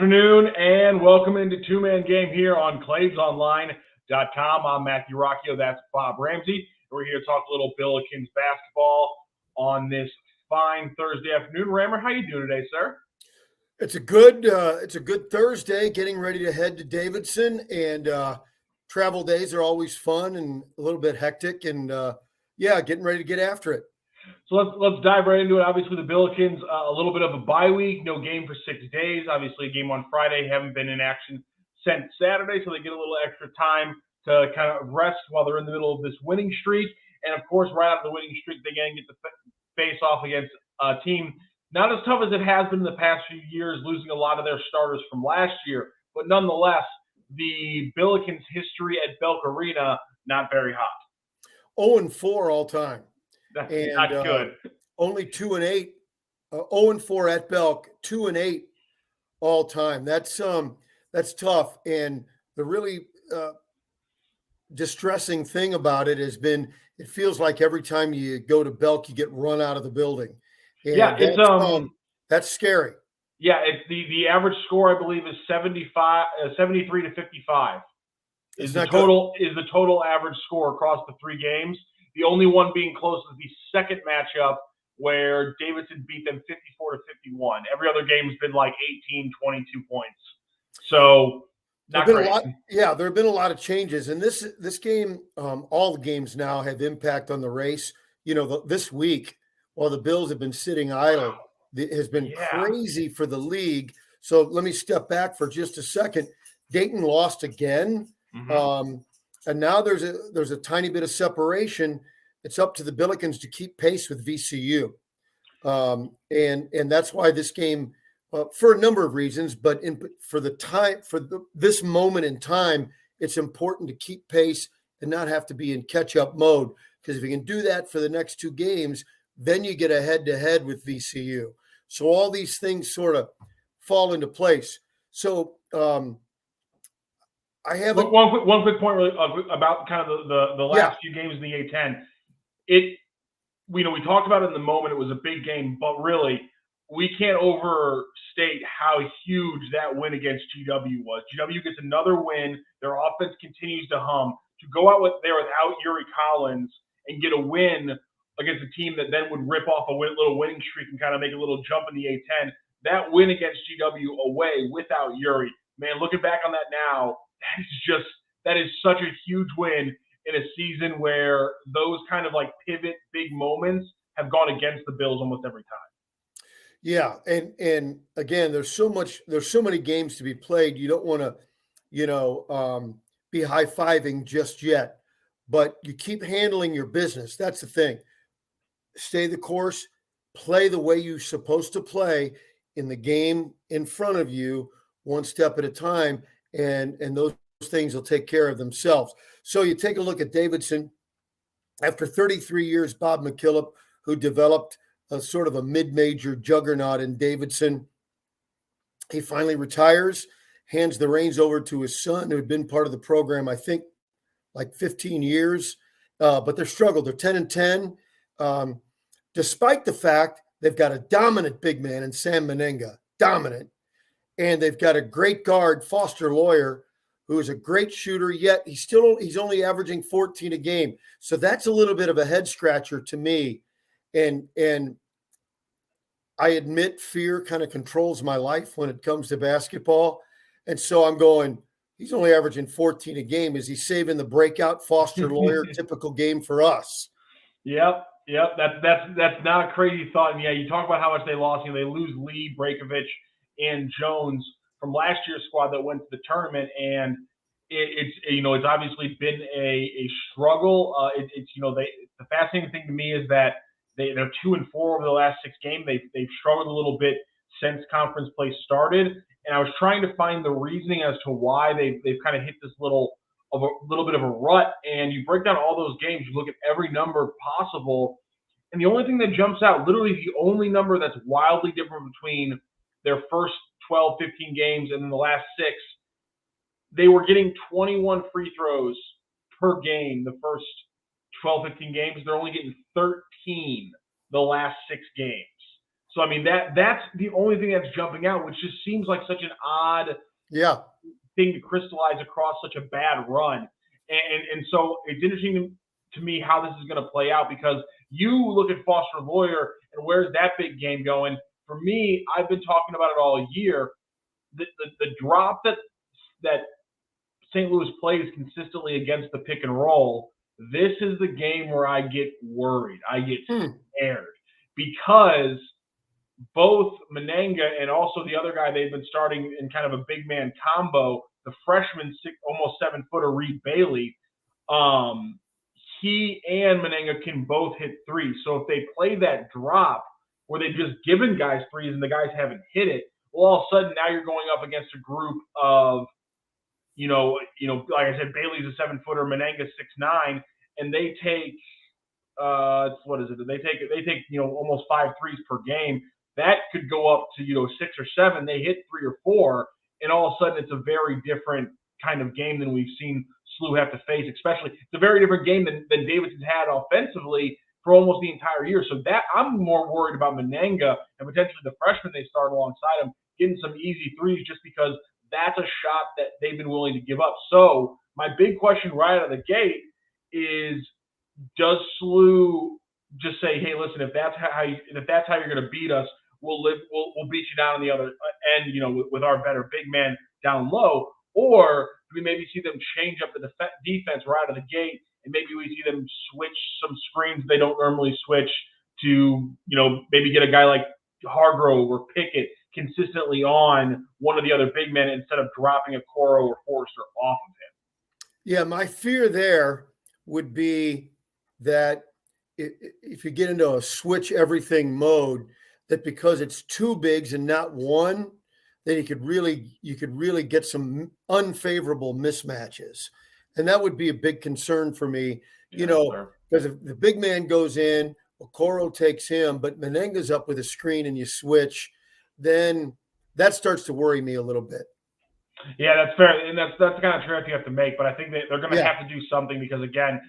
afternoon and welcome into Two-Man Game here on ClavesOnline.com. I'm Matthew Rocc. That's Bob Ramsey. We're here to talk a little Billikens basketball on this fine Thursday afternoon. Rammer, how you doing today, sir? It's a good Thursday. Getting ready to head to Davidson, and travel days are always fun and a little bit hectic. And getting ready to get after it. So let's dive right into it. Obviously, the Billikens, a little bit of a bye week, no game for 6 days. Obviously, a game on Friday, haven't been in action since Saturday, so they get a little extra time to kind of rest while they're in the middle of this winning streak. And of course, right after the winning streak, they again get to face off against a team not as tough as it has been in the past few years, losing a lot of their starters from last year. But nonetheless, the Billikens' history at Belk Arena, not very hot. 0-4 all time. That's not good. Only 2-8. 0-4 at Belk, 2-8 all time. That's tough. And the really distressing thing about it has been, it feels like every time you go to Belk, you get run out of the building. And that's scary. Yeah, it's the average score, I believe, is 73 to 55. Is the total average score across the 3 games. The only one being close is the second matchup where Davidson beat them 54 to 51. Every other game has been like 18, 22 points. So not great. There have been a lot of changes. And this game, all the games now have impact on the race. You know, this week, while the Bills have been sitting idle, it has been crazy for the league. So let me step back for just a second. Dayton lost again. Mm-hmm. And now there's a tiny bit of separation. It's up to the Billikens to keep pace with VCU. And that's why this game, for a number of reasons, but this moment in time, it's important to keep pace and not have to be in catch-up mode. Because if you can do that for the next 2 games, then you get a head-to-head with VCU. So all these things sort of fall into place. So I have one quick point really about kind of the last few games in the A10. We talked about it in the moment. It was a big game, but really we can't overstate how huge that win against GW was. GW gets another win. Their offense continues to hum. To go out there without Yuri Collins and get a win against a team that then would rip off a little winning streak and kind of make a little jump in the A10. That win against GW away without Yuri, man, looking back on that now, that is such a huge win in a season where those kind of like pivot big moments have gone against the Bills almost every time. Yeah, and again, there's so many games to be played. You don't want to, be high-fiving just yet, but you keep handling your business. That's the thing. Stay the course, play the way you're supposed to play in the game in front of you, one step at a time, and those things will take care of themselves. So you take a look at Davidson. After 33 years, Bob McKillop, who developed a sort of a mid-major juggernaut in Davidson, he finally retires, hands the reins over to his son, who had been part of the program, I think, like 15 years. But they're struggled. They're 10-10. Despite the fact they've got a dominant big man in Sam Menenga, dominant, and they've got a great guard, Foster Lawyer, who is a great shooter, yet he's only averaging 14 a game. So that's a little bit of a head scratcher to me. And I admit fear kind of controls my life when it comes to basketball. And so I'm going, he's only averaging 14 a game. Is he saving the breakout Foster Lawyer typical game for us? Yep. That's not a crazy thought. And yeah, you talk about how much they lost. They lose Lee, Breakovich, and Jones from last year's squad that went to the tournament, and it's obviously been a struggle. The fascinating thing to me is that they're 2-4 over the last 6 games. They've struggled a little bit since conference play started, and I was trying to find the reasoning as to why they've kind of hit this little bit of a rut. And you break down all those games, you look at every number possible, and the only thing that jumps out, literally the only number that's wildly different between their first 12, 15 games and then the last 6, they were getting 21 free throws per game the first 12, 15 games. They're only getting 13 the last 6 games. So I mean that's the only thing that's jumping out, which just seems like such an odd Yeah. thing to crystallize across such a bad run. And so it's interesting to me how this is going to play out because you look at Foster Lawyer and where's that big game going? For me, I've been talking about it all year. The drop that St. Louis plays consistently against the pick and roll, this is the game where I get worried. I get scared because both Menenga and also the other guy they've been starting in kind of a big man combo, the freshman, almost 7-footer Reed Bailey, he and Menenga can both hit threes. So if they play that drop where they've just given guys threes and the guys haven't hit it, well, all of a sudden now you're going up against a group of, like I said, Bailey's a 7-footer, Menenga's 6'9", and they take what is it? They take almost 5 threes per game. That could go up to 6 or 7. They hit 3 or 4, and all of a sudden it's a very different kind of game than we've seen SLU have to face. Especially, it's a very different game than Davidson's had offensively for almost the entire year. So that I'm more worried about Menenga and potentially the freshman they start alongside him getting some easy threes just because that's a shot that they've been willing to give up. So my big question right out of the gate is, does SLU just say, "Hey, listen, if that's how you're going to beat us, we'll beat you down on the other end, with our better big man down low," or do we maybe see them change up the defense right out of the gate, and maybe we see them switch some screens they don't normally switch to, maybe get a guy like Hargrove or Pickett consistently on one of the other big men instead of dropping a Coro or Forrester off of him. Yeah, my fear there would be that if you get into a switch everything mode, that because it's two bigs and not one, then you could really get some unfavorable mismatches, and that would be a big concern for me. Because if the big man goes in, Okoro takes him, but Menenga's up with a screen and you switch, then that starts to worry me a little bit. Yeah, that's fair, and that's the kind of trade you have to make. But I think they're going to have to do something because again,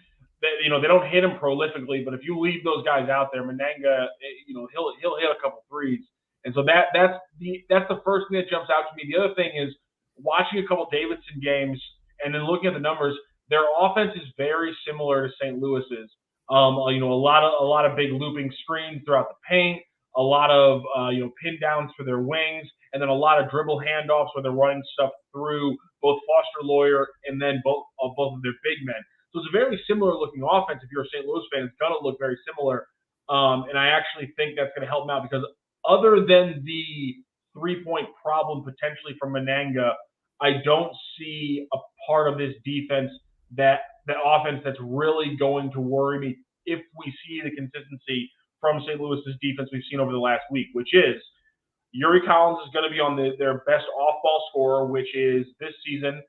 they don't hit him prolifically. But if you leave those guys out there, Menenga, he'll hit a couple threes, and so that's the first thing that jumps out to me. The other thing is watching a couple Davidson games and then looking at the numbers. Their offense is very similar to St. Louis's. A lot of big looping screens throughout the paint, a lot of pin downs for their wings, and then a lot of dribble handoffs where they're running stuff through both Foster Lawyer and then both of their big men. So it's a very similar looking offense. If you're a St. Louis fan, it's going to look very similar. And I actually think that's going to help them out because other than the 3-point problem potentially from Menenga, I don't see a part of this defense that offense that's really going to worry me if we see the consistency from St. Louis's defense we've seen over the last week, which is Yuri Collins is going to be on their best off-ball scorer, which is this season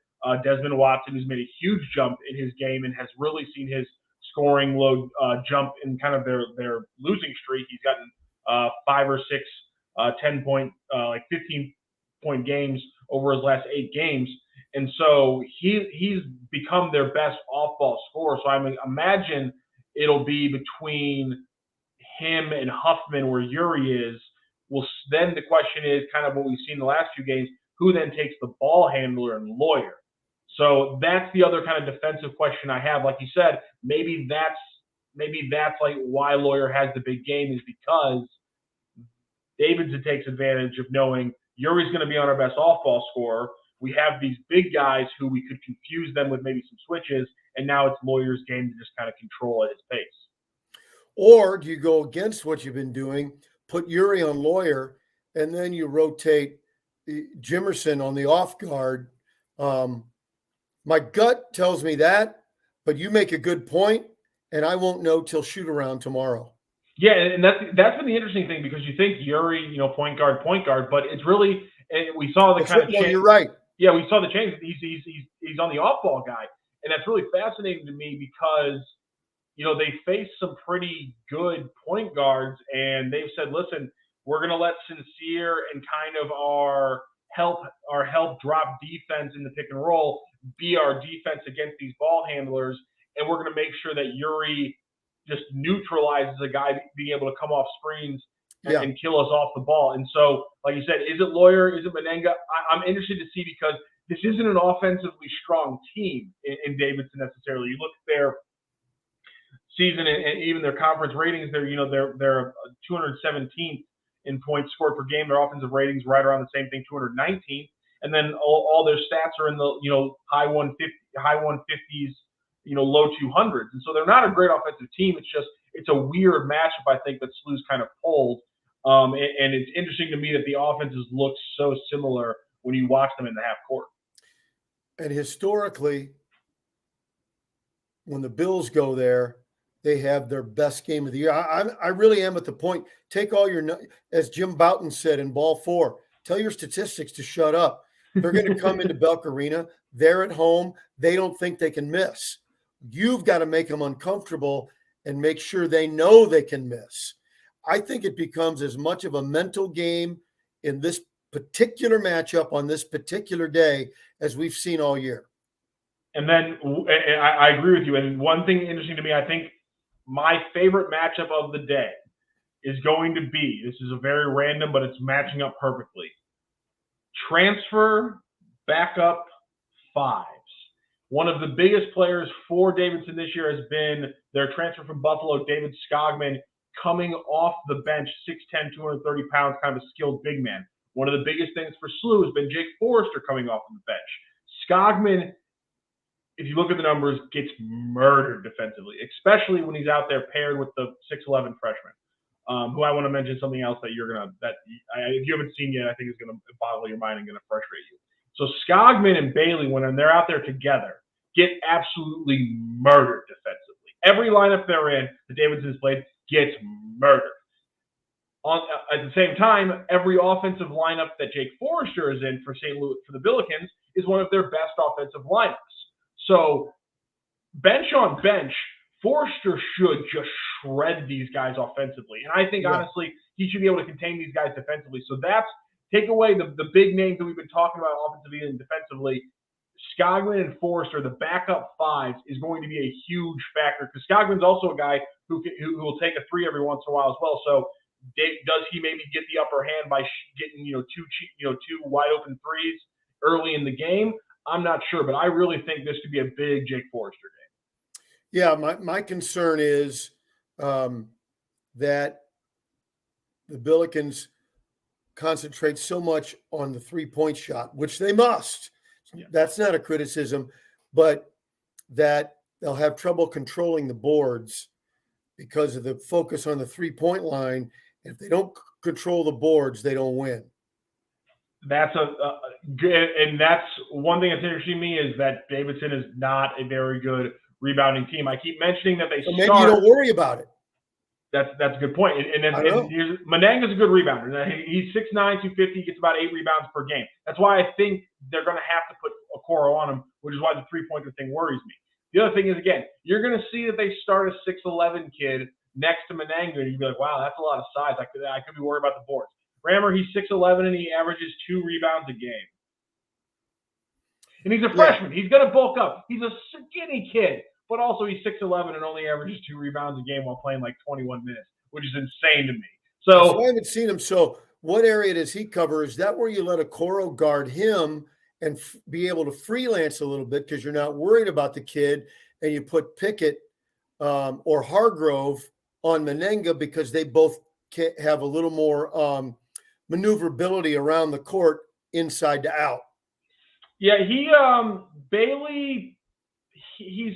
Desmond Watson, who's made a huge jump in his game and has really seen his scoring load jump in kind of their losing streak. He's gotten 5 or 6 10-point, 15-point games over his last 8 games. And so he's become their best off-ball scorer. So I imagine it'll be between him and Huffman where Yuri is. Well, then the question is kind of what we've seen in the last few games, who then takes the ball handler and Lawyer? So that's the other kind of defensive question I have. Like you said, maybe that's like why Lawyer has the big game is because Davidson takes advantage of knowing Yuri's going to be on our best off-ball scorer. We have these big guys who we could confuse them with maybe some switches, and now it's Lawyer's game to just kind of control at his pace. Or do you go against what you've been doing, put Yuri on Lawyer, and then you rotate Jimerson on the off guard? My gut tells me that, but you make a good point, and I won't know till shoot around tomorrow. Yeah, and that's been the interesting thing because you think Yuri, point guard, but it's really we saw the kind of change. You're right. Yeah, we saw the change. He's on the off-ball guy, and that's really fascinating to me because they face some pretty good point guards, and they've said, listen, we're going to let Sincere and kind of our help drop defense in the pick and roll be our defense against these ball handlers, and we're going to make sure that Yuri just neutralizes a guy being able to come off screens Yeah. and kill us off the ball. And so, like you said, is it Lawyer? Is it Menenga? I'm interested to see because this isn't an offensively strong team in Davidson necessarily. You look at their season and even their conference ratings, they're 217th in points scored per game. Their offensive ratings right around the same thing, 219th. And then all their stats are in the high 150s, low 200s. And so they're not a great offensive team. It's a weird matchup, I think, that SLU's kind of pulled. And it's interesting to me that the offenses look so similar when you watch them in the half court. And historically, when the Bills go there, they have their best game of the year. I really am at the point. Take all your, as Jim Bouton said in Ball 4, tell your statistics to shut up. They're going to come into Belk Arena. They're at home. They don't think they can miss. You've got to make them uncomfortable and make sure they know they can miss. I think it becomes as much of a mental game in this particular matchup on this particular day as we've seen all year. And then I agree with you. And one thing interesting to me, I think my favorite matchup of the day is going to be, this is a very random, but it's matching up perfectly. Transfer backup fives. One of the biggest players for Davidson this year has been their transfer from Buffalo, David Skogman, coming off the bench, 6'10", 230 pounds, kind of a skilled big man. One of the biggest things for SLU has been Jake Forrester coming off of the bench. Skogman, if you look at the numbers, gets murdered defensively, especially when he's out there paired with the 6'11" freshman, who I want to mention something else that if you haven't seen yet, I think is going to boggle your mind and going to frustrate you. So Skogman and Bailey, when they're out there together, get absolutely murdered defensively. Every lineup they're in, the Davidson's played, gets murdered. At the same time, every offensive lineup that Jake Forrester is in for St. Louis, for the Billikens, is one of their best offensive lineups. So bench on bench, Forrester should just shred these guys offensively. And I think, honestly, he should be able to contain these guys defensively. So take away the big names that we've been talking about offensively and defensively. Skogman and Forrester, the backup fives, is going to be a huge factor because Skogman's also a guy who will take a three every once in a while as well. So does he maybe get the upper hand by getting two wide open threes early in the game? I'm not sure, but I really think this could be a big Jake Forrester game. Yeah, my concern is that the Billikens concentrate so much on the three-point shot, which they must. Yeah. That's not a criticism, but that they'll have trouble controlling the boards because of the focus on the three-point line. And if they don't control the boards, they don't win. That's and that's one thing that's interesting to me is that Davidson is not a very good rebounding team. I keep mentioning that maybe you don't worry about it. That's a good point. And Menenga's a good rebounder. He's 6'9", 250, gets about 8 rebounds per game. That's why I think they're going to have to put Okoro on him, which is why the three-pointer thing worries me. The other thing is, again, you're going to see that they start a 6'11" kid next to Menenga, and you'd be like, wow, that's a lot of size. I could be worried about the boards. Rammer, he's 6'11", and he averages 2 rebounds a game. And he's a freshman. He's going to bulk up. He's a skinny kid, but also he's 6'11" and only averages 2 rebounds a game while playing like 21 minutes, which is insane to me. So I haven't seen him. So what area does he cover? Is that where you let Okoro guard him and be able to freelance a little bit because you're not worried about the kid, and you put Pickett or Hargrove on Menenga because they both have a little more maneuverability around the court inside to out? Yeah, Bailey, he's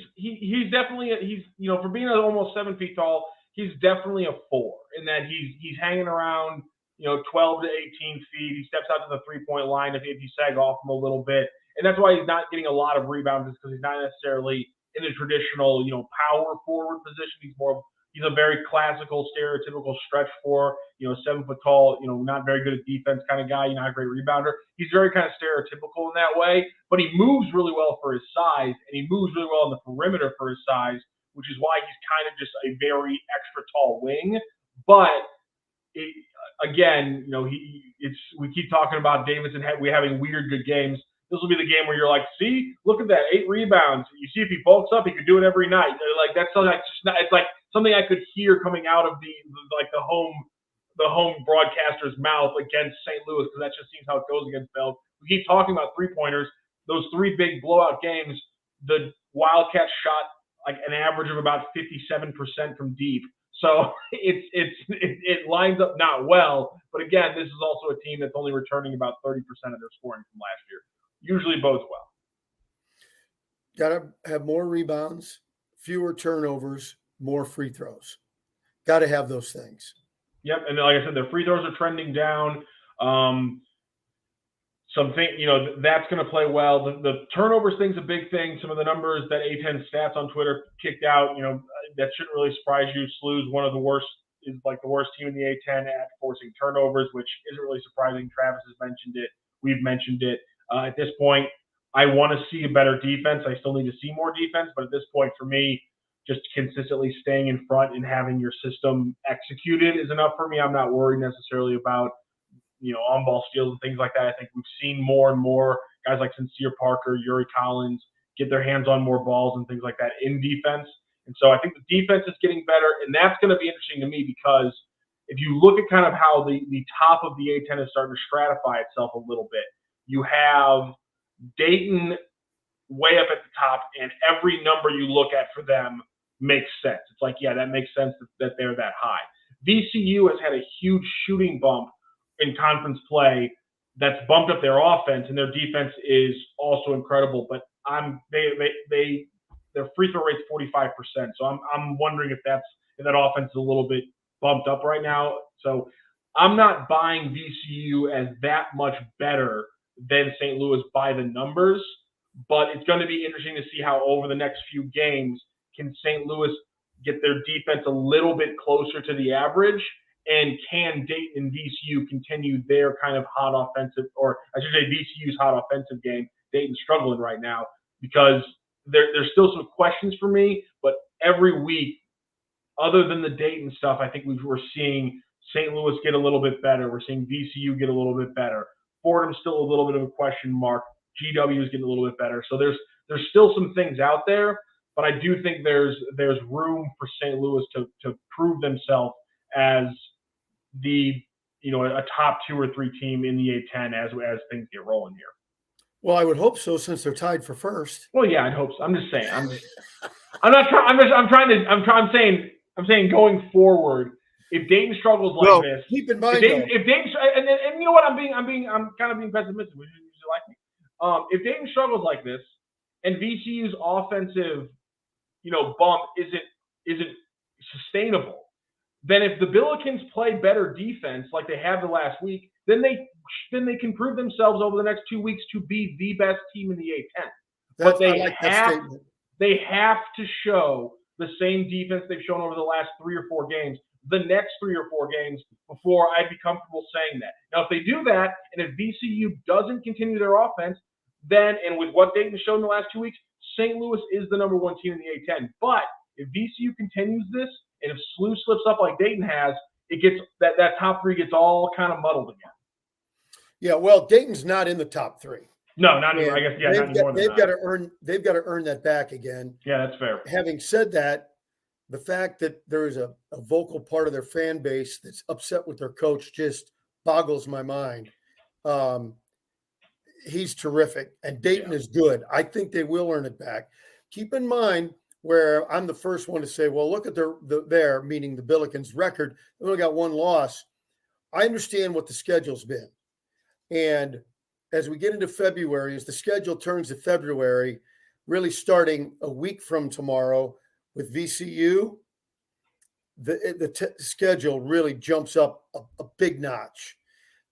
definitely for being almost 7 feet tall, he's definitely a 4 in that he's hanging around 12 to 18 feet. He steps out to the 3-point line if you sag off him a little bit, and that's why he's not getting a lot of rebounds because he's not necessarily in the traditional power forward position. He's a very classical, stereotypical stretch 4, 7 foot tall, not very good at defense kind of guy, not a great rebounder. He's very kind of stereotypical in that way, but he moves really well for his size, and he moves really well on the perimeter for his size, which is why he's kind of just a very extra tall wing. But we keep talking about Davidson having weird good games. This will be the game where you're like, see, look at that, 8 rebounds. You see, if he bulks up, he could do it every night. Like that's something it's like something I could hear coming out of the the home broadcaster's mouth against St. Louis, because that just seems how it goes against Belk. We keep talking about three-pointers. Those 3 big blowout games, the Wildcats shot like an average of about 57% from deep. So it lines up not well. But again, this is also a team that's only returning about 30% of their scoring from last year. Usually bodes well. Got to have more rebounds, fewer turnovers, more free throws. Got to have those things. Yep, and like I said, their free throws are trending down. That's going to play well. The turnovers thing's a big thing. Some of the numbers that A10 Stats on Twitter kicked out, that shouldn't really surprise you. SLU's is like the worst team in the A10 at forcing turnovers, which isn't really surprising. Travis has mentioned it. We've mentioned it. At this point, I want to see a better defense. I still need to see more defense, but at this point, for me, just consistently staying in front and having your system executed is enough for me. I'm not worried necessarily about on-ball steals and things like that. I think we've seen more and more guys like Sincere Parker, Yuri Collins get their hands on more balls and things like that in defense. And so I think the defense is getting better, and that's going to be interesting to me because if you look at kind of how the top of the A10 is starting to stratify itself a little bit, you have Dayton way up at the top, and every number you look at for them makes sense. It's like, yeah, that makes sense that they're that high. VCU has had a huge shooting bump in conference play that's bumped up their offense, and their defense is also incredible. But their free throw rate's 45%. So I'm wondering if that offense is a little bit bumped up right now. So I'm not buying VCU as that much better than St. Louis by the numbers, but it's going to be interesting to see how over the next few games can St. Louis get their defense a little bit closer to the average, and can Dayton and VCU continue their kind of hot offensive, or I should say VCU's hot offensive game. Dayton's struggling right now because there's still some questions for me, but every week, other than the Dayton stuff, I think we're seeing St. Louis get a little bit better. We're seeing VCU get a little bit better. Fordham's still a little bit of a question mark. GW is getting a little bit better. So there's still some things out there, but I do think there's room for St. Louis to prove themselves as a top 2 or 3 team in the A10 as things get rolling here. Well, I would hope so, since they're tied for first. Well, yeah, I'd hope so. I'm just saying. I'm saying going forward, if Dayton struggles like this, keep in mind, if Dayton, and you know what, I'm kind of being pessimistic. Would you usually like me? If Dayton struggles like this, and VCU's offensive, bump isn't sustainable, then if the Billikens play better defense like they have the last week, then they can prove themselves over the next 2 weeks to be the best team in the A10. But they have to show the same defense they've shown over the last 3 or 4 games, the next 3 or 4 games, before I'd be comfortable saying that. Now, if they do that, and if VCU doesn't continue their offense, then, and with what Dayton has shown in the last 2 weeks, St. Louis is the number 1 team in the A10. But if VCU continues this, and if SLU slips up like Dayton has, it gets that top 3 gets all kind of muddled again. Yeah, well, Dayton's not in the top 3. No, not anymore. I guess, yeah, not anymore. They've got to earn that back again. Yeah, that's fair. Having said that, the fact that there is a vocal part of their fan base that's upset with their coach just boggles my mind. He's terrific, and Dayton is good. I think they will earn it back. Keep in mind, where I'm the first one to say, well, look at their meaning the Billikens record. They only got 1 loss. I understand what the schedule's been. And as we get into February, as the schedule turns to February, really starting a week from tomorrow with VCU, the schedule really jumps up a big notch.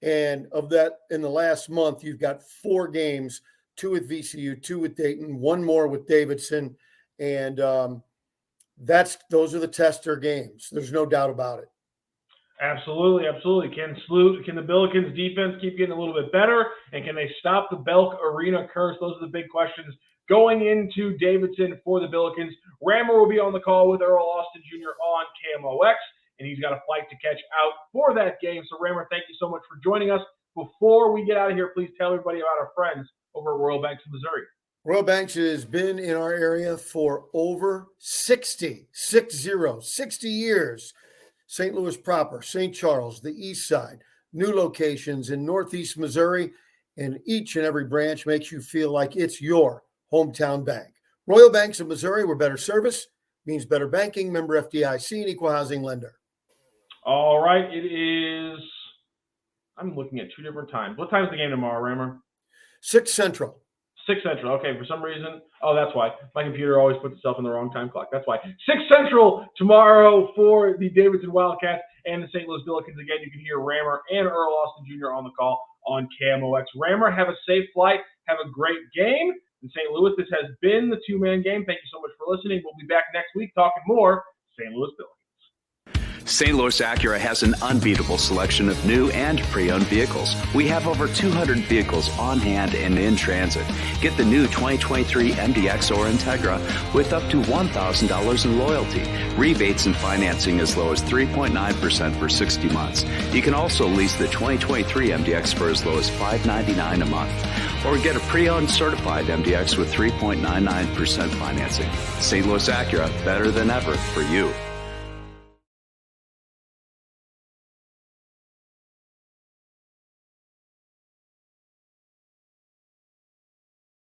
And of that, in the last month, you've got 4 games, 2 with VCU, 2 with Dayton, 1 more with Davidson. And those are the tester games. There's no doubt about it. Absolutely. Can the Billikens defense keep getting a little bit better? And can they stop the Belk Arena Curse? Those are the big questions going into Davidson for the Billikens. Rammer will be on the call with Earl Austin Jr. on KMOX, and he's got a flight to catch out for that game. So, Rammer, thank you so much for joining us. Before we get out of here, please tell everybody about our friends over at Royal Banks of Missouri. Royal Banks has been in our area for over 60 years. St. Louis proper, St. Charles, the East Side, new locations in Northeast Missouri, and each and every branch makes you feel like it's your hometown bank. Royal Banks of Missouri, where better service means better banking. Member FDIC, and equal housing lender. All right, it is. I'm looking at two different times. What time is the game tomorrow, Rammer? 6 Central. 6 Central. Okay, for some reason. Oh, that's why. My computer always puts itself in the wrong time clock. That's why. 6 Central tomorrow for the Davidson Wildcats and the St. Louis Billikens. Again, you can hear Rammer and Earl Austin Jr. on the call on KMOX. Rammer, have a safe flight. Have a great game. In St. Louis, this has been the two-man game. Thank you so much for listening. We'll be back next week talking more St. Louis Billikens. St. Louis Acura has an unbeatable selection of new and pre-owned vehicles. We have over 200 vehicles on hand and in transit. Get the new 2023 MDX or Integra with up to $1,000 in loyalty. Rebates and financing as low as 3.9% for 60 months. You can also lease the 2023 MDX for as low as $599 a month. Or get a pre-owned certified MDX with 3.99% financing. St. Louis Acura, better than ever for you.